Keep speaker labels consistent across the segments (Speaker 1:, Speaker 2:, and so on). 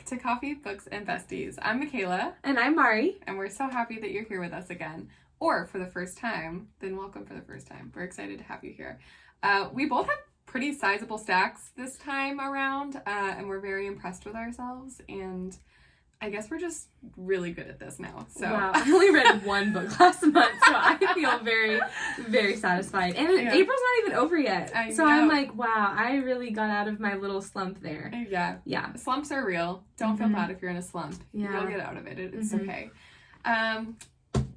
Speaker 1: to Coffee, Books, and Besties. I'm Michaela.
Speaker 2: And I'm Mari.
Speaker 1: And we're so happy that you're here with us again. Or for the first time, then welcome for the first time. We're excited to have you here. We both have pretty sizable stacks this time around, and we're very impressed with ourselves. And I guess we're just really good at this now. So
Speaker 2: wow, I only read one book last month, so I feel very, very satisfied. And April's not even over yet. So I'm like, wow, I really got out of my little slump there.
Speaker 1: Yeah. Slumps are real. Don't feel bad if you're in a slump.
Speaker 2: Yeah.
Speaker 1: You'll get out of it. It's okay.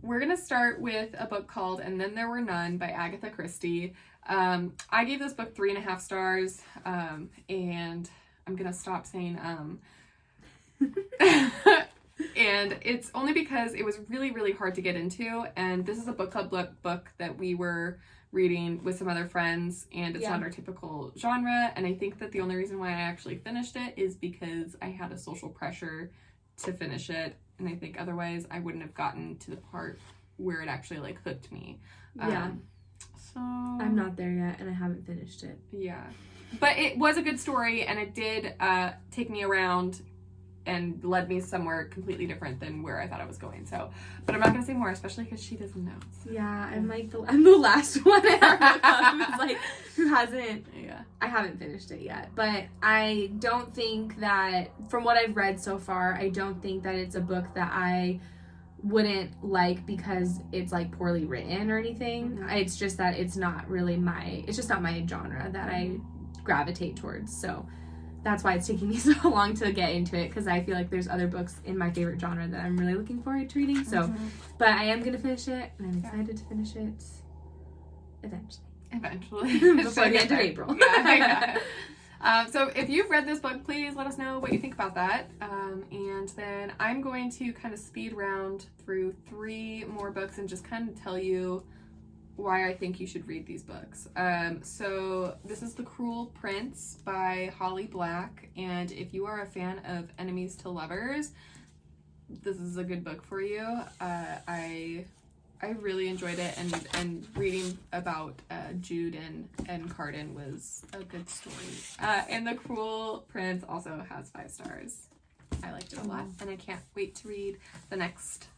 Speaker 1: We're going to start with a book called And Then There Were None by Agatha Christie. I gave this book 3.5 stars, and I'm going to stop saying and it's only because it was really, really hard to get into, and this is a book club book that we were reading with some other friends, and it's not our typical genre, and I think that the only reason why I actually finished it is because I had a social pressure to finish it, and I think otherwise I wouldn't have gotten to the part where it actually hooked me. So
Speaker 2: I'm not there yet, and I haven't finished it.
Speaker 1: Yeah, but it was a good story, and it did take me around and led me somewhere completely different than where I thought I was going. So, but I'm not gonna say more, especially because she doesn't know. So.
Speaker 2: Yeah, I'm the last one who hasn't.
Speaker 1: Yeah,
Speaker 2: I haven't finished it yet, but I don't think that, from what I've read so far, I don't think that it's a book that I wouldn't like because it's poorly written or anything. It's just that it's not my genre that I gravitate towards. So that's why it's taking me so long to get into it, because I feel like there's other books in my favorite genre that I'm really looking forward to reading. So, but I am going to finish it, and I'm excited to finish it eventually. Before the end of April.
Speaker 1: So if you've read this book, please let us know what you think about that. And then I'm going to kind of speed round through 3 more books and just kind of tell you why I think you should read these books. So this is The Cruel Prince by Holly Black, and if you are a fan of enemies to lovers, this is a good book for you. I really enjoyed it, and reading about Jude and Carden was a good story. And The Cruel Prince also has 5 stars. I liked it a lot, and I can't wait to read the next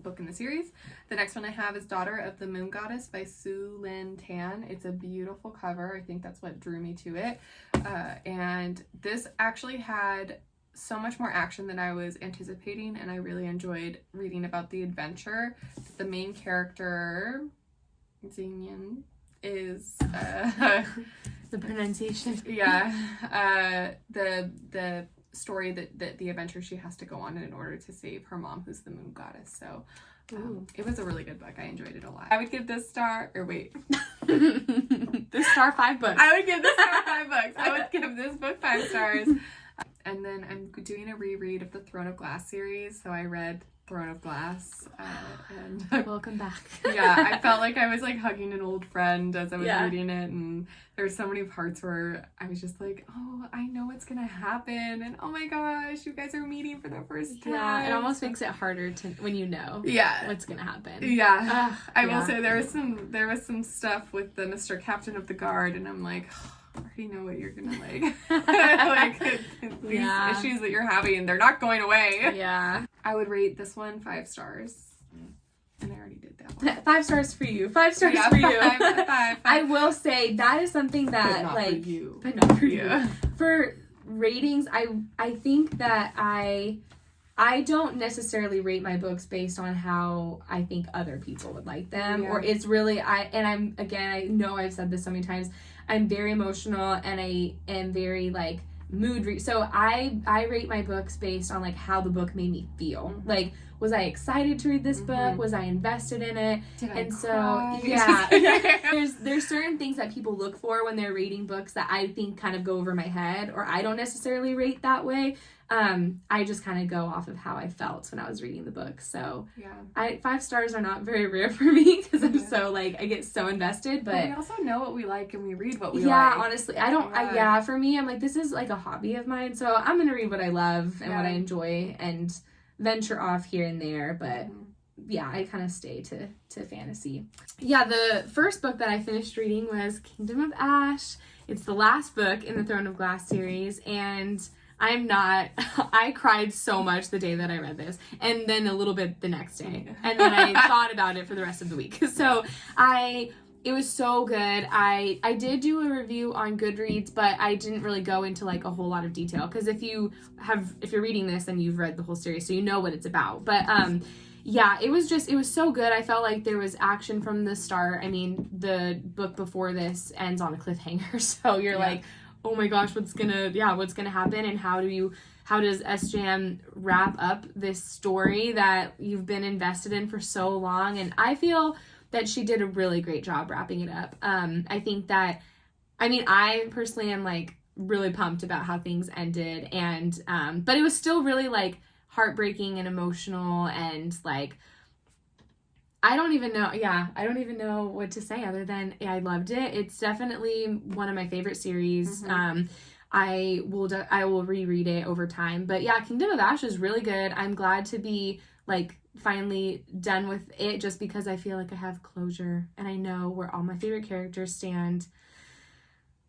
Speaker 1: book in the series. The next one I have is Daughter of the Moon Goddess by Sue Lynn Tan. It's a beautiful cover. I think that's what drew me to it. And this actually had so much more action than I was anticipating, and I really enjoyed reading about the adventure. The main character, Xingyan, is
Speaker 2: the pronunciation.
Speaker 1: Yeah. The story that the adventure she has to go on in order to save her mom, who's the moon goddess. So it was a really good book. I enjoyed it a lot. I would give this
Speaker 2: this star 5 books.
Speaker 1: I would give this star 5 books. I would give this book 5 stars. And then I'm doing a reread of the Throne of Glass series. So I read Throne of Glass. And
Speaker 2: welcome back.
Speaker 1: Yeah, I felt like I was hugging an old friend as I was reading it, and there's so many parts where I was just like, oh, I know what's gonna happen, and oh my gosh, you guys are meeting for the first time.
Speaker 2: Yeah, it almost makes it harder to when you know what's gonna happen.
Speaker 1: Yeah. I will say there was some stuff with the Mr. Captain of the Guard, and I'm like, oh, I already know what you're gonna these issues that you're having, they're not going away.
Speaker 2: Yeah.
Speaker 1: I would rate this one 5 stars. And I already did that one.
Speaker 2: 5 stars for you. 5 stars for you.
Speaker 1: 5.
Speaker 2: I will say that is something that
Speaker 1: but
Speaker 2: not for you. For ratings, I think that I don't necessarily rate my books based on how I think other people would like them, or it's really I know I've said this so many times. I'm very emotional, and I am very mood so I rate my books based on how the book made me feel. Was I excited to read this book? Was I invested in it? There's certain things that people look for when they're rating books that I think kind of go over my head, or I don't necessarily rate that way. I just kind of go off of how I felt when I was reading the book. So 5 stars are not very rare for me, because I'm so I get so invested. But
Speaker 1: we also know what we like, and we read what we
Speaker 2: like.
Speaker 1: Yeah,
Speaker 2: honestly, I don't. For me, I'm this is a hobby of mine. So I'm gonna read what I love and what I enjoy, and venture off here and there. But I kind of stay to fantasy. The first book that I finished reading was Kingdom of Ash. It's the last book in the Throne of Glass series, and I cried so much the day that I read this, and then a little bit the next day, and then I thought about it for the rest of the week. So it was so good. I did do a review on Goodreads, but I didn't really go into like a whole lot of detail, because if you're reading this, then you've read the whole series, so you know what it's about. But yeah, it was so good. I felt like there was action from the start. I mean, the book before this ends on a cliffhanger, so you're like, oh my gosh, what's gonna happen, and how does SJM wrap up this story that you've been invested in for so long? And I feel that she did a really great job wrapping it up. I think that, I personally am like really pumped about how things ended, and but it was still really like heartbreaking and emotional, and like I don't even know what to say other than I loved it. It's definitely one of my favorite series. I will reread it over time. But yeah, Kingdom of Ash is really good. I'm glad to be like finally done with it, just because I feel like I have closure and I know where all my favorite characters stand.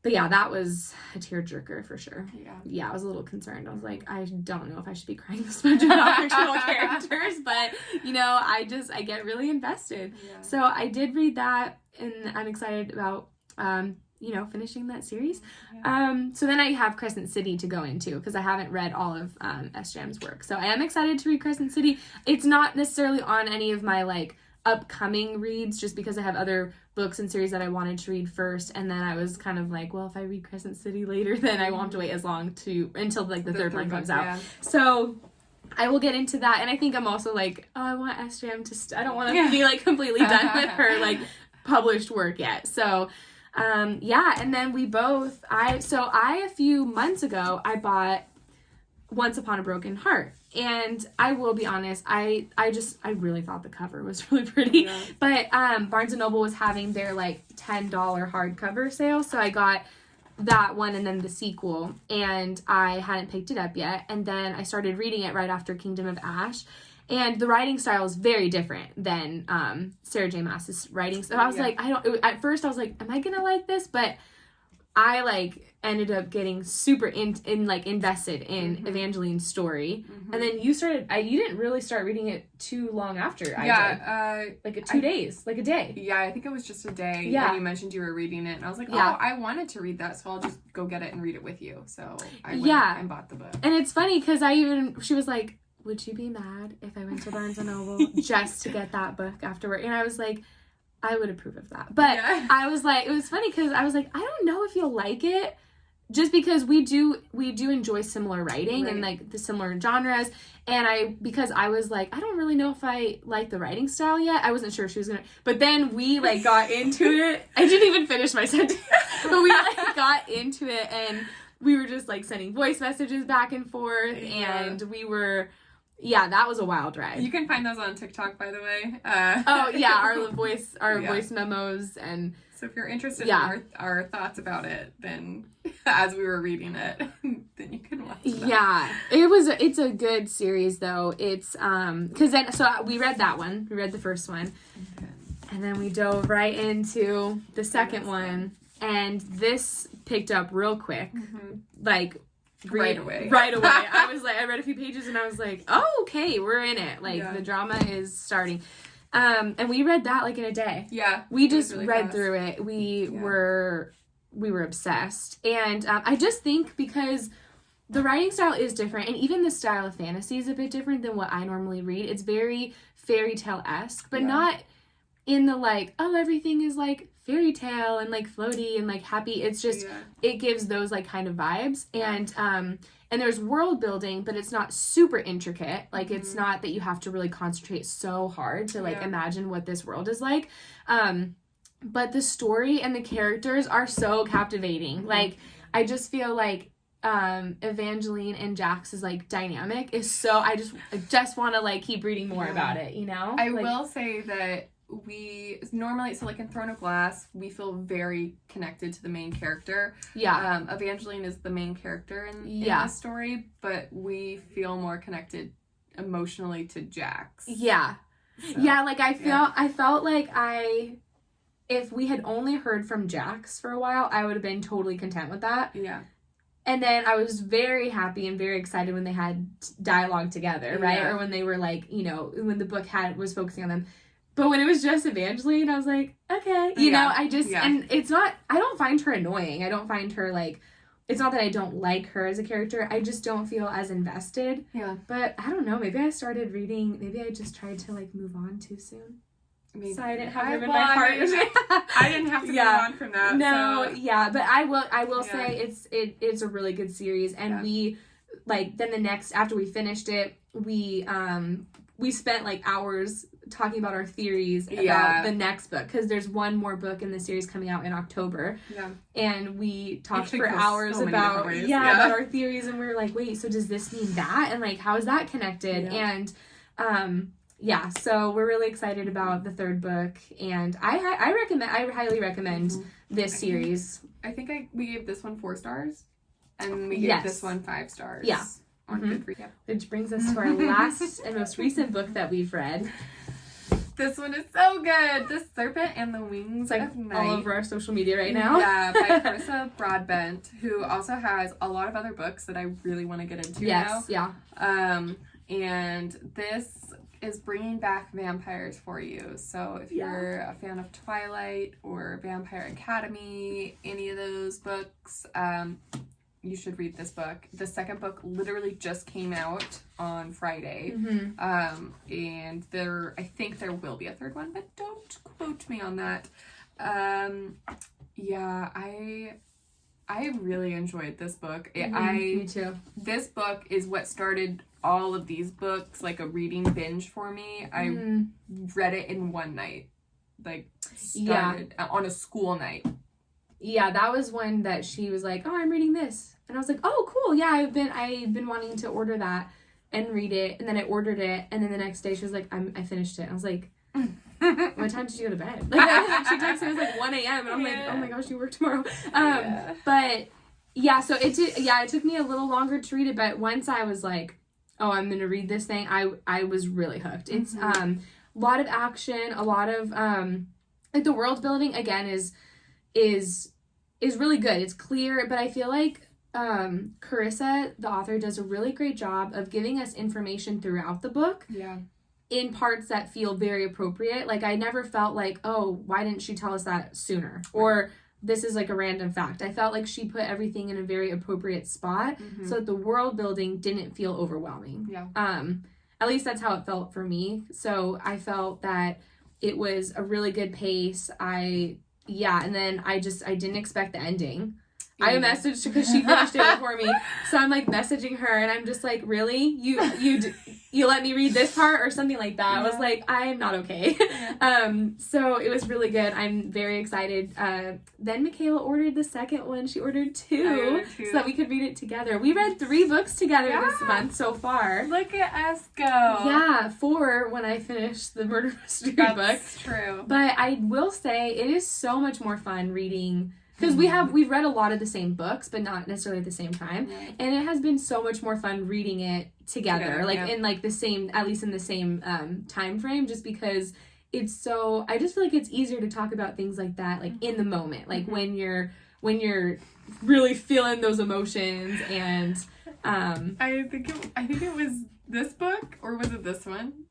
Speaker 2: But yeah, that was a tearjerker for sure. Yeah, I was a little concerned. I was like, I don't know if I should be crying this much about fictional characters, but I get really invested. Yeah. So I did read that, and I'm excited about finishing that series. Yeah. So then I have Crescent City to go into, because I haven't read all of SJM's work. So I am excited to read Crescent City. It's not necessarily on any of my like upcoming reads, just because I have other books and series that I wanted to read first, and then I was kind of like, well, if I read Crescent City later, then I won't have to wait as long until like the third one comes out. So I will get into that, and I think I'm also like, oh, I want SJM I don't want to be like completely done with her like published work yet. So and then a few months ago I bought Once Upon a Broken Heart. And I will be honest, I really thought the cover was really pretty. Yeah. But Barnes & Noble was having their like $10 hardcover sale, so I got that one and then the sequel, and I hadn't picked it up yet. And then I started reading it right after Kingdom of Ash, and the writing style is very different than Sarah J. Maas's writing. So I was like, at first I was like, am I gonna like this? But I like ended up getting super invested in Evangeline's story. And then you didn't really start reading it too long after. Like 2 days, like a day. Yeah, I think it was just a day. Yeah. When you mentioned you were reading it, and I was like, oh, I wanted to read that, so I'll just go get it and read it with you. So I went and bought the book. And it's funny, because she was like, would you be mad if I went to Barnes & Noble just to get that book afterward? And I was like, I would approve of that. But I was like, it was funny, because I was like, I don't know if you'll like it, just because we do enjoy similar writing and like the similar genres. And because I was like, I don't really know if I like the writing style yet. I wasn't sure if she was gonna, but then we like got into it. I didn't even finish my sentence, but we like got into it, and we were just like sending voice messages back and forth, and we were. Yeah, that was a wild ride. You can find those on TikTok, by the way. Our voice memos. And so if you're interested in our thoughts about it, then as we were reading it, then you can watch that. Yeah, it's a good series though. It's because then we read that one. We read the first one, and then we dove right into the second one, and this picked up real quick, like. Right away. I was like, I read a few pages and I was like, oh, okay, we're in it. Like, the drama is starting. And we read that like in a day. Yeah. We just really read through it. We were obsessed. And I just think because the writing style is different, and even the style of fantasy is a bit different than what I normally read. It's very fairy tale-esque, but not in the like, oh, everything is like fairy tale and like floaty and like happy. It's just it gives those like kind of vibes, and there's world building, but it's not super intricate. Like it's not that you have to really concentrate so hard to like imagine what this world is like. But the story and the characters are so captivating. Like I just feel like Evangeline and Jax's like dynamic is so I just want to like keep reading more about it, you know? I will say that we normally, so like in Throne of Glass, we feel very connected to the main character. Yeah. Evangeline is the main character in this story, but we feel more connected emotionally to Jax. Yeah. So, yeah, like I felt like if we had only heard from Jax for a while, I would have been totally content with that. Yeah. And then I was very happy and very excited when they had dialogue together, right?
Speaker 1: Yeah.
Speaker 2: Or when they were like, you know, when the book was focusing on them. But when it was just Evangeline, I was like, okay. You know, I just, and it's not, I don't find her annoying. I don't find her like, it's not that I don't like her as a character. I just don't feel as invested.
Speaker 1: Yeah.
Speaker 2: But I don't know. Maybe I started reading, maybe I just tried to like move on too soon.
Speaker 1: Maybe.
Speaker 2: So I didn't have them in my heart.
Speaker 1: I didn't have to move on from that.
Speaker 2: No,
Speaker 1: so.
Speaker 2: yeah, but I will say it's a really good series, and we like then the next after we finished it, we spent like hours talking about our theories about the next book because there's one more book in the series coming out in October. Yeah, and we talked for hours about about our theories, and we were like, wait, so does this mean that, and like how is that connected, and yeah, so we're really excited about the third book, and I highly recommend this series.
Speaker 1: I think we gave this one 4 stars, and we gave this one 5 stars.
Speaker 2: Yeah.
Speaker 1: On Goodreads. Yeah.
Speaker 2: Which brings us to our last and most recent book that we've read.
Speaker 1: This one is so good. The Serpent and the Wings of Night.
Speaker 2: All over our social media right now.
Speaker 1: Yeah, by Carissa Broadbent, who also has a lot of other books that I really want to get into now.
Speaker 2: Yeah.
Speaker 1: And this is bringing back vampires for you. So if you're a fan of Twilight or Vampire Academy, any of those books, you should read this book. The second book literally just came out on Friday. And I think there will be a third one, but don't quote me on that. I really enjoyed this book.
Speaker 2: Me too.
Speaker 1: This book is what started all of these books, like a reading binge for me. I read it in one night. Like, started on a school night.
Speaker 2: Yeah, that was one that she was like, oh, I'm reading this. And I was like, oh, cool. Yeah, I've been wanting to order that and read it. And then I ordered it. And then the next day she was like, I finished it. I was like, what time did you go to bed? Like, she texted me, it was like 1 a.m. And I'm like, oh my gosh, you work tomorrow. But yeah, so it took me a little longer to read it. But once I was like, oh, I'm going to read this thing, I was really hooked. It's a lot of action, a lot of, like the world building, again, is really good. It's clear, but I feel like Carissa, the author, does a really great job of giving us information throughout the book. Yeah. In parts that feel very appropriate. Like, I never felt like, oh, why didn't she tell us that sooner? Right. Or this is like a random fact. I felt like she put everything in a very appropriate spot so that the world building didn't feel overwhelming. Yeah. At least that's how it felt for me. So I felt that it was a really good pace. And then I didn't expect the ending. I messaged her because she finished it before me. So I'm like messaging her and I'm just like, really? You let me read this part or something like that. I was like, I'm not okay. So it was really good. I'm very excited. Then Michaela ordered the second one. She ordered 2 so that we could read it together. We read 3 books together this month so far.
Speaker 1: Look at us go.
Speaker 2: Yeah, 4 when I finished the murder mystery book.
Speaker 1: That's true.
Speaker 2: But I will say it is so much more fun reading. Because we've read a lot of the same books, but not necessarily at the same time. Right. And it has been so much more fun reading it together in like the same, at least in the same time frame, just because it's so, I just feel like it's easier to talk about things like that, like in the moment, like when you're really feeling those emotions. And
Speaker 1: I think it was this book, or was it this one?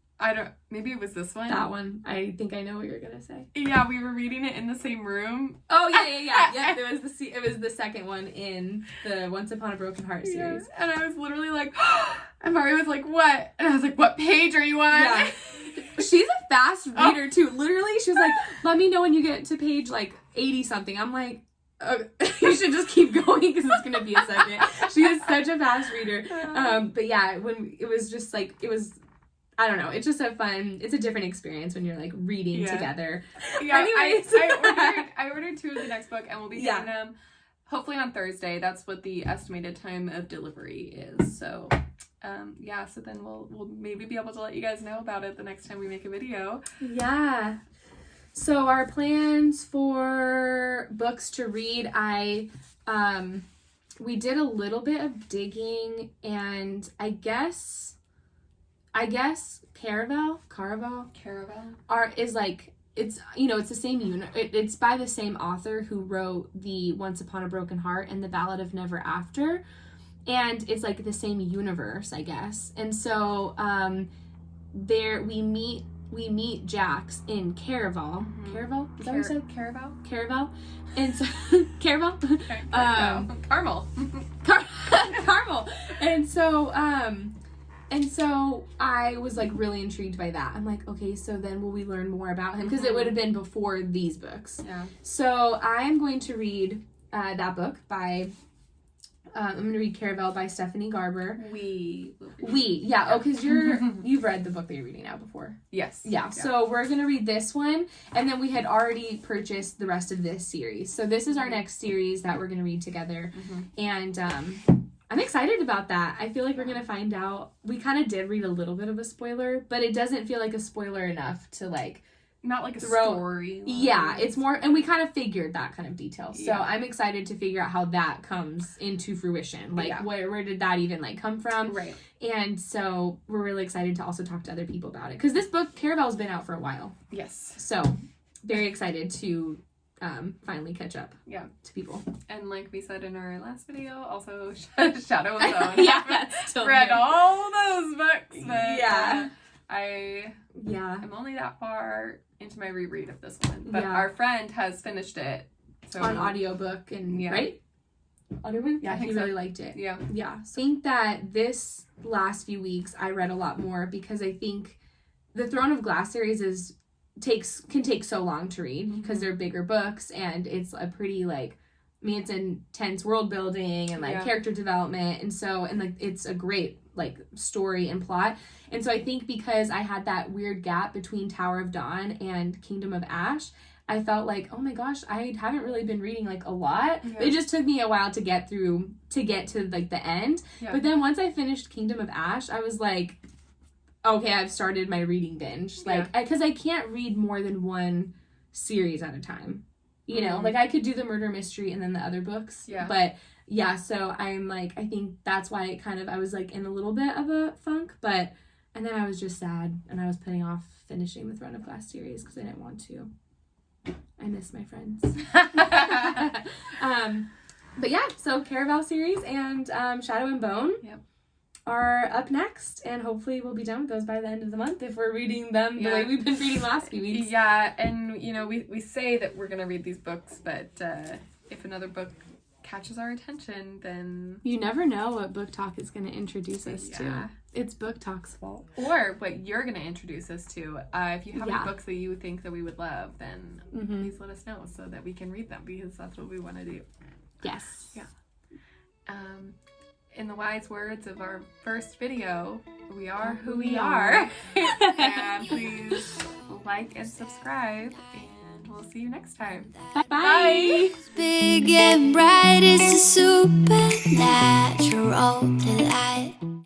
Speaker 1: Maybe it was this one.
Speaker 2: That one. I think I know what you're gonna say.
Speaker 1: Yeah, we were reading it in the same room.
Speaker 2: Oh yeah. Yeah, it was the second one in the Once Upon a Broken Heart series.
Speaker 1: Yeah. And I was literally like, and Mario was like, what? And I was like, what page are you on? Yeah.
Speaker 2: She's a fast reader too. Literally, she was like, let me know when you get to page like 80 something. I'm like, you should just keep going because it's gonna be a second. She is such a fast reader. But yeah, when it was just like, it was, I don't know. It's just it's a different experience when you're like reading together.
Speaker 1: Yeah, anyways. I ordered 2 of the next book and we'll be getting them hopefully on Thursday. That's what the estimated time of delivery is. So, so then we'll maybe be able to let you guys know about it the next time we make a video.
Speaker 2: Yeah. So our plans for books to read, we did a little bit of digging, and I guess Caraval is like it's, you know, it's the same it's by the same author who wrote the Once Upon a Broken Heart and the Ballad of Never After, and it's like the same universe, I guess. And so there we meet Jax in Caraval. Caraval? Is that what you said?
Speaker 1: Caraval?
Speaker 2: Caraval. And so Caraval.
Speaker 1: Caramel.
Speaker 2: Caramel. And so I was like really intrigued by that. I'm like, okay, so then will we learn more about him? Because it would have been before these books.
Speaker 1: Yeah.
Speaker 2: So I'm going to read that book by, I'm going to read Caraval by Stephanie Garber. Yeah. Oh, because you've read the book that you're reading now before.
Speaker 1: Yes.
Speaker 2: Yeah. So we're going to read this one. And then we had already purchased the rest of this series. So this is our next series that we're going to read together. And I'm excited about that. I feel like we're going to find out. We kind of did read a little bit of a spoiler, but it doesn't feel like a spoiler enough to like...
Speaker 1: Not like a story.
Speaker 2: Yeah, it's more... And we kind of figured that kind of detail. So I'm excited to figure out how that comes into fruition. Like, where did that even like come from?
Speaker 1: Right.
Speaker 2: And so we're really excited to also talk to other people about it. Because this book, Caraval's been out for a while.
Speaker 1: Yes.
Speaker 2: So very excited to... finally catch up to people.
Speaker 1: And like we said in our last video, also Shadow of Bone.
Speaker 2: That's still
Speaker 1: read
Speaker 2: there.
Speaker 1: all those books. But, I'm only that far into my reread of this one. But our friend has finished it. So
Speaker 2: on audiobook and right? Audiobook?
Speaker 1: Yeah, I think
Speaker 2: he
Speaker 1: so.
Speaker 2: really liked it.
Speaker 1: Yeah.
Speaker 2: Yeah. So I think that this last few weeks I read a lot more because I think the Throne of Glass series can take so long to read because they're bigger books and it's a pretty like, I mean, it's intense world building and like character development and like it's a great like story and plot. And so I think because I had that weird gap between Tower of Dawn and Kingdom of Ash, I felt like, oh my gosh, I haven't really been reading like a lot. Yeah. It just took me a while to get to like the end. Yeah. But then once I finished Kingdom of Ash, I was like, okay, I've started my reading binge. Like, because I can't read more than one series at a time. You know, like I could do the murder mystery and then the other books. Yeah. But yeah, so I'm like, I think that's why it I was like in a little bit of a funk. And then I was just sad and I was putting off finishing the Throne of Glass series because I didn't want to. I miss my friends. But yeah, so Caraval series and Shadow and Bone. Yep. Are up next, and hopefully we'll be done with those by the end of the month if we're reading them the way we've been reading last few weeks.
Speaker 1: Yeah, and you know, we say that we're gonna read these books, but if another book catches our attention, then
Speaker 2: you never know what book talk is gonna introduce us to. It's book talk's fault.
Speaker 1: Or what you're gonna introduce us to. If you have any books that you think that we would love, then please let us know so that we can read them because that's what we want to do.
Speaker 2: Yes.
Speaker 1: Yeah. In the wise words of our first video, we are who we are. And please like and subscribe, and we'll see you next time.
Speaker 2: Bye. Bye.
Speaker 3: Big and bright is a supernatural delight.